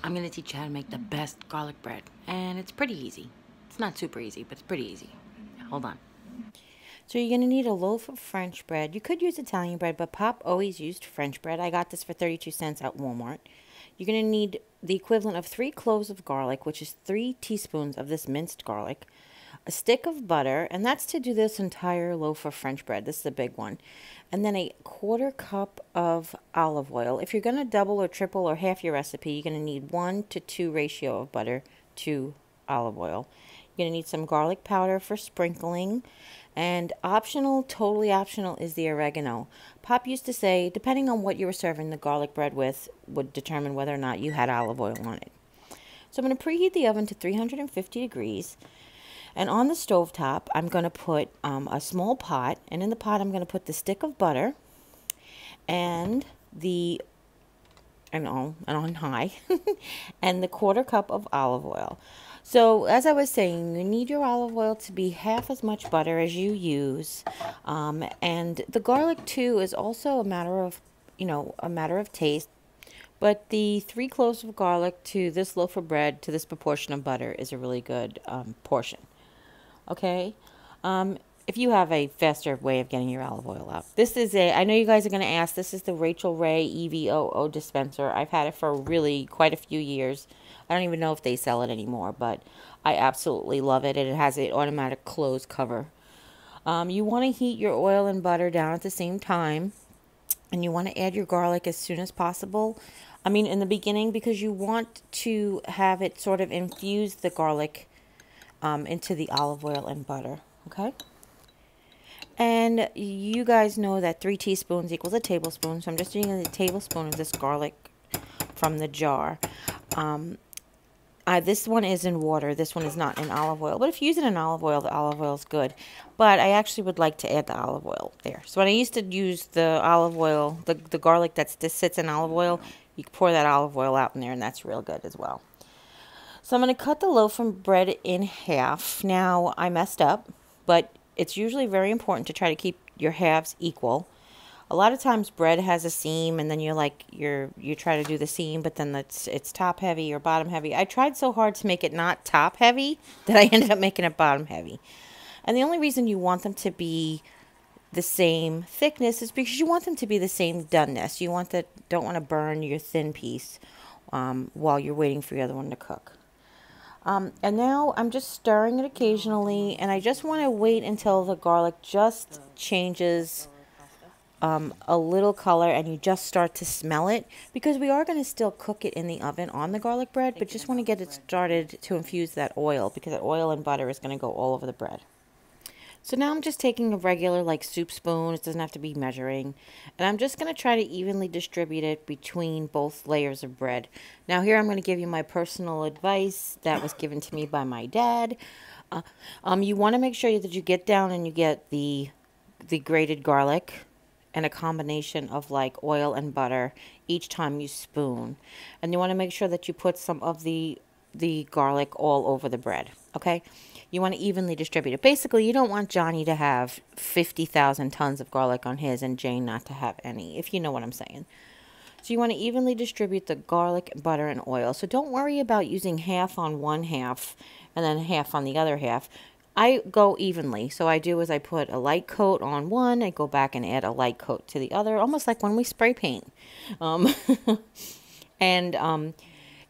I'm gonna teach you how to make the best garlic bread. And it's pretty easy. It's not super easy, but it's pretty easy. Hold on. So you're going to need a loaf of French bread. You could use Italian bread, but Pop always used French bread. I got this for 32 cents at Walmart. You're going to need the equivalent of 3 cloves of garlic, which is 3 teaspoons of this minced garlic, a stick of butter, and that's to do this entire loaf of French bread. This is a big one. And then a quarter cup of olive oil. If you're going to double or triple or half your recipe, you're going to need 1 to 2 ratio of butter to olive oil. You're going to need some garlic powder for sprinkling. And optional, totally optional, is the oregano. Pop used to say, depending on what you were serving the garlic bread with, would determine whether or not you had olive oil on it. So I'm going to preheat the oven to 350 degrees. And on the stovetop, I'm going to put a small pot. And in the pot, I'm going to put the stick of butter and on high, and the quarter cup of olive oil. So as I was saying, you need your olive oil to be half as much butter as you use. And the garlic too is also a matter of, a matter of taste. But the 3 cloves of garlic to this loaf of bread to this proportion of butter is a really good portion. Okay? If you have a faster way of getting your olive oil out. This is I know you guys are going to ask, this is the Rachel Ray EVOO dispenser. I've had it for really quite a few years. I don't even know if they sell it anymore, but I absolutely love it. And it has an automatic close cover. You want to heat your oil and butter down at the same time. And you want to add your garlic as soon as possible. I mean, in the beginning, because you want to have it sort of infuse the garlic into the olive oil and butter. Okay? And you guys know that 3 teaspoons equals a tablespoon. So I'm just using a tablespoon of this garlic from the jar. This one is in water. This one is not in olive oil. But if you use it in olive oil, the olive oil is good. But I actually would like to add the olive oil there. So when I used to use the olive oil, the garlic that sits in olive oil, you pour that olive oil out in there, and that's real good as well. So I'm going to cut the loaf of bread in half. Now, I messed up, but it's usually very important to try to keep your halves equal. A lot of times bread has a seam, and then you try to do the seam, but then it's top heavy or bottom heavy. I tried so hard to make it not top heavy that I ended up making it bottom heavy. And the only reason you want them to be the same thickness is because you want them to be the same doneness. You don't want to burn your thin piece while you're waiting for the other one to cook. And now I'm just stirring it occasionally, and I just want to wait until the garlic just changes a little color and you just start to smell it, because we are going to still cook it in the oven on the garlic bread, but just want to get it started to infuse that oil, because that oil and butter is going to go all over the bread. So now I'm just taking a regular soup spoon. It doesn't have to be measuring. And I'm just going to try to evenly distribute it between both layers of bread. Now here I'm going to give you my personal advice that was given to me by my dad. You want to make sure that you get down and you get the grated garlic and a combination of oil and butter each time you spoon. And you want to make sure that you put some of the garlic all over the bread. Okay? You want to evenly distribute it. Basically, you don't want Johnny to have 50,000 tons of garlic on his and Jane not to have any, if you know what I'm saying. So you want to evenly distribute the garlic, butter, and oil. So don't worry about using half on one half and then half on the other half. I go evenly. So I do is I put a light coat on one, I go back and add a light coat to the other, almost like when we spray paint.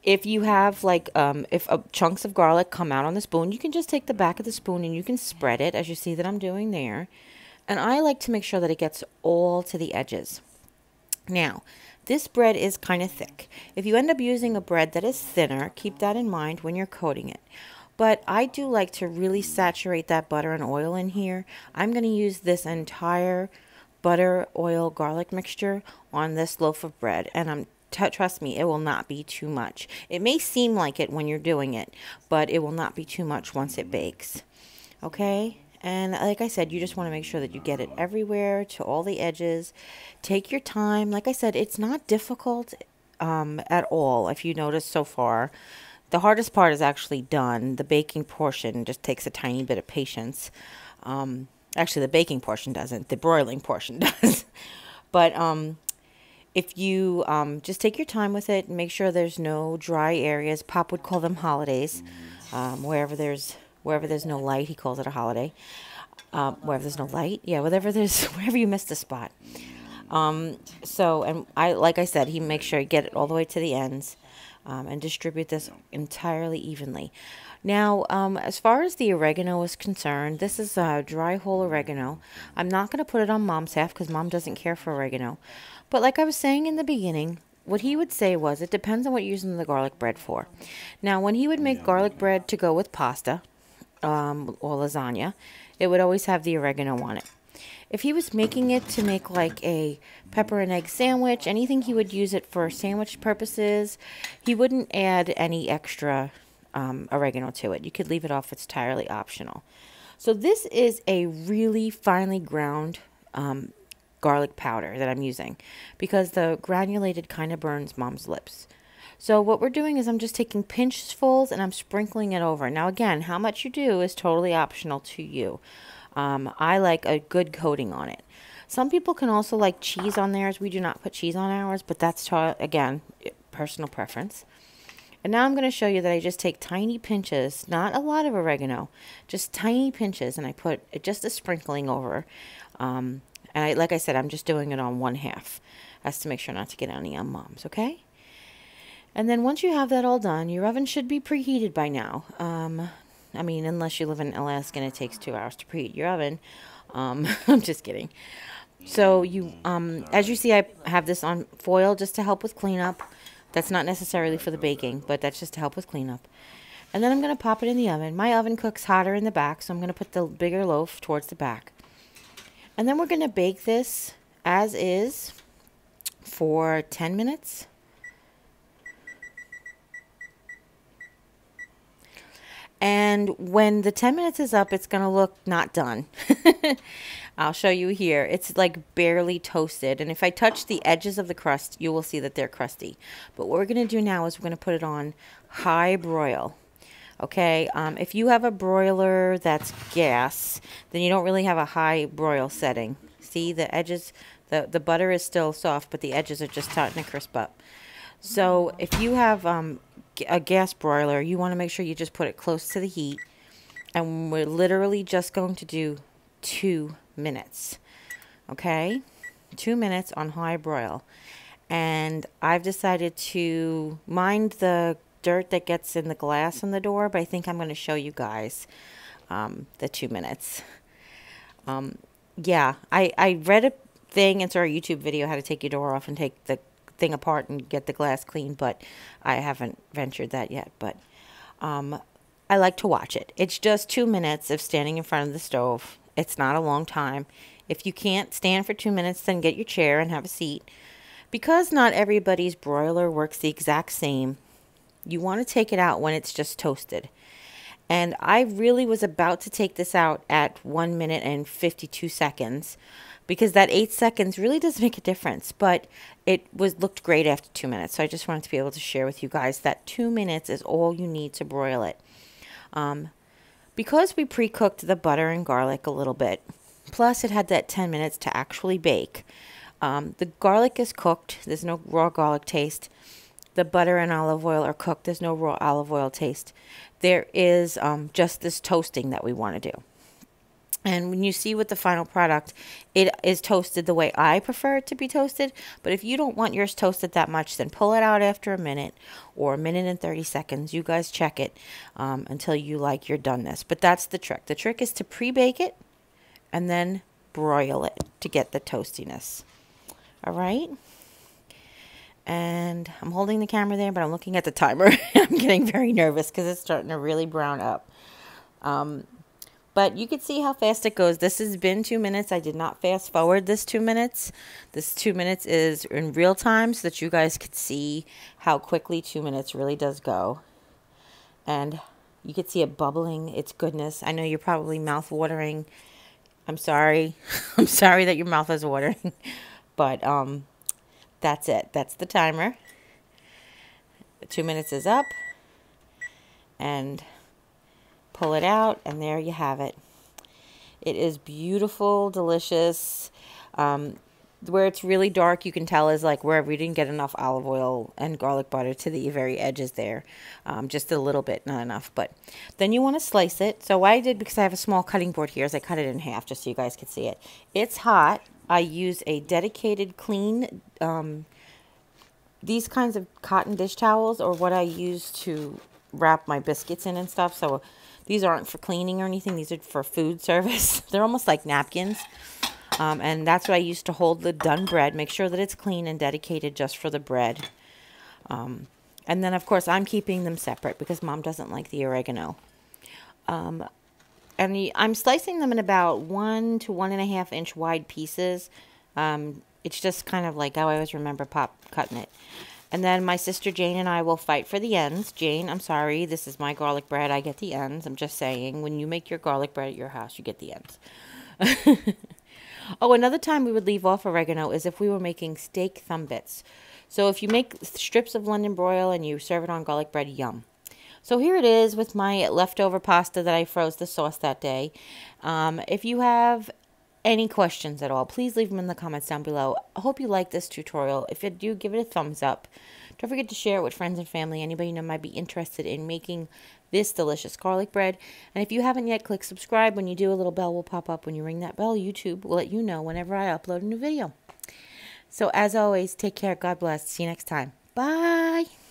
If you have if chunks of garlic come out on the spoon, you can just take the back of the spoon and you can spread it, as you see that I'm doing there. And I like to make sure that it gets all to the edges. Now, this bread is kind of thick. If you end up using a bread that is thinner, keep that in mind when you're coating it. But I do like to really saturate that butter and oil in here. I'm going to use this entire butter, oil, garlic mixture on this loaf of bread, and trust me, it will not be too much. It may seem like it when you're doing it, but it will not be too much once it bakes. Okay? And like I said, you just want to make sure that you get it everywhere, to all the edges. Take your time. Like I said, it's not difficult at all, if you notice so far. The hardest part is actually done. The baking portion just takes a tiny bit of patience. Actually, the baking portion doesn't. The broiling portion does. But If you just take your time with it and make sure there's no dry areas. Pop would call them holidays. Wherever there's no light, he calls it a holiday. Wherever there's no light, yeah, wherever you missed a spot. And like I said, he makes sure you get it all the way to the ends, and distribute this entirely evenly. Now, as far as the oregano is concerned, this is dry whole oregano. I'm not going to put it on Mom's half because Mom doesn't care for oregano. But like I was saying in the beginning, what he would say was it depends on what you're using the garlic bread for. Now, when he would make garlic bread to go with pasta or lasagna, it would always have the oregano on it. If he was making it to make like a pepper and egg sandwich, anything he would use it for sandwich purposes, he wouldn't add any extra oregano to it. You could leave it off. It's entirely optional. So this is a really finely ground garlic powder that I'm using because the granulated kind of burns Mom's lips. So what we're doing is I'm just taking pinchfuls and I'm sprinkling it over. Now again, how much you do is totally optional to you. I like a good coating on it. Some people can also like cheese on theirs. We do not put cheese on ours, but that's, again, personal preference. And now I'm going to show you that I just take tiny pinches, not a lot of oregano, just tiny pinches, and I put just a sprinkling over. Like I said, I'm just doing it on 1/2. That's to make sure not to get any on Mom's, okay? And then once you have that all done, your oven should be preheated by now. I mean, unless you live in Alaska and it takes 2 hours to preheat your oven. I'm just kidding. So as you see, I have this on foil just to help with cleanup. That's not necessarily for the baking, but that's just to help with cleanup. And then I'm going to pop it in the oven. My oven cooks hotter in the back, so I'm going to put the bigger loaf towards the back. And then we're going to bake this as is for 10 minutes. And when the 10 minutes is up, it's going to look not done. I'll show you here. It's like barely toasted. And if I touch the edges of the crust, you will see that they're crusty. But what we're going to do now is we're going to put it on high broil. Okay, if you have a broiler that's gas, then you don't really have a high broil setting. See, the edges, the butter is still soft, but the edges are just starting to crisp up. So if you have a gas broiler, you want to make sure you just put it close to the heat. And we're literally just going to do 2 minutes. Okay, 2 minutes on high broil. And I've decided to mind the dirt that gets in the glass on the door, but I think I'm going to show you guys the 2 minutes. Yeah, I read a thing, it's our YouTube video, how to take your door off and take the thing apart and get the glass clean, but I haven't ventured that yet. But I like to watch it. It's just 2 minutes of standing in front of the stove. It's not a long time. If you can't stand for 2 minutes, then get your chair and have a seat. Because not everybody's broiler works the exact same, you want to take it out when it's just toasted. And I really was about to take this out at 1 minute and 52 seconds because that 8 seconds really does make a difference. But it looked great after 2 minutes. So I just wanted to be able to share with you guys that 2 minutes is all you need to broil it. Because we pre-cooked the butter and garlic a little bit, plus it had that 10 minutes to actually bake. The garlic is cooked. There's no raw garlic taste. The butter and olive oil are cooked. There's no raw olive oil taste. There is just this toasting that we want to do. And when you see with the final product, it is toasted the way I prefer it to be toasted. But if you don't want yours toasted that much, then pull it out after a minute or 1 minute and 30 seconds. You guys check it until you like your doneness. But that's the trick. The trick is to pre-bake it and then broil it to get the toastiness. All right? And I'm holding the camera there, but I'm looking at the timer. I'm getting very nervous because it's starting to really brown up. But you can see how fast it goes. This has been 2 minutes. I did not fast forward this 2 minutes. This 2 minutes is in real time so that you guys could see how quickly 2 minutes really does go. And you can see it bubbling. It's goodness. I know you're probably mouth watering. I'm sorry. I'm sorry that your mouth is watering. But that's it. That's the timer. The 2 minutes is up. And pull it out, and there you have it. It is beautiful, delicious. where it's really dark, you can tell is like where we didn't get enough olive oil and garlic butter to the very edges there. Just a little bit, not enough. But then you want to slice it. So what I did, because I have a small cutting board here, is I cut it in half just so you guys could see it. It's hot. I use a dedicated clean, these kinds of cotton dish towels are what I use to wrap my biscuits in and stuff. So these aren't for cleaning or anything. These are for food service. They're almost like napkins. And that's what I use to hold the done bread. Make sure that it's clean and dedicated just for the bread. And then, of course, I'm keeping them separate because Mom doesn't like the oregano. And I'm slicing them in about 1 to 1.5 inch wide pieces. It's just kind of like how I always remember Pop cutting it. And then my sister Jane and I will fight for the ends. Jane, I'm sorry, this is my garlic bread. I get the ends. I'm just saying, when you make your garlic bread at your house, you get the ends. Oh, another time we would leave off oregano is if we were making steak thumb bits. So if you make strips of London broil and you serve it on garlic bread, yum. So here it is with my leftover pasta that I froze the sauce that day. If you have any questions at all, please leave them in the comments down below. I hope you like this tutorial. If you do, give it a thumbs up. Don't forget to share it with friends and family. Anybody you know might be interested in making this delicious garlic bread. And if you haven't yet, click subscribe. When you do, a little bell will pop up. When you ring that bell, YouTube will let you know whenever I upload a new video. So as always, take care. God bless. See you next time. Bye.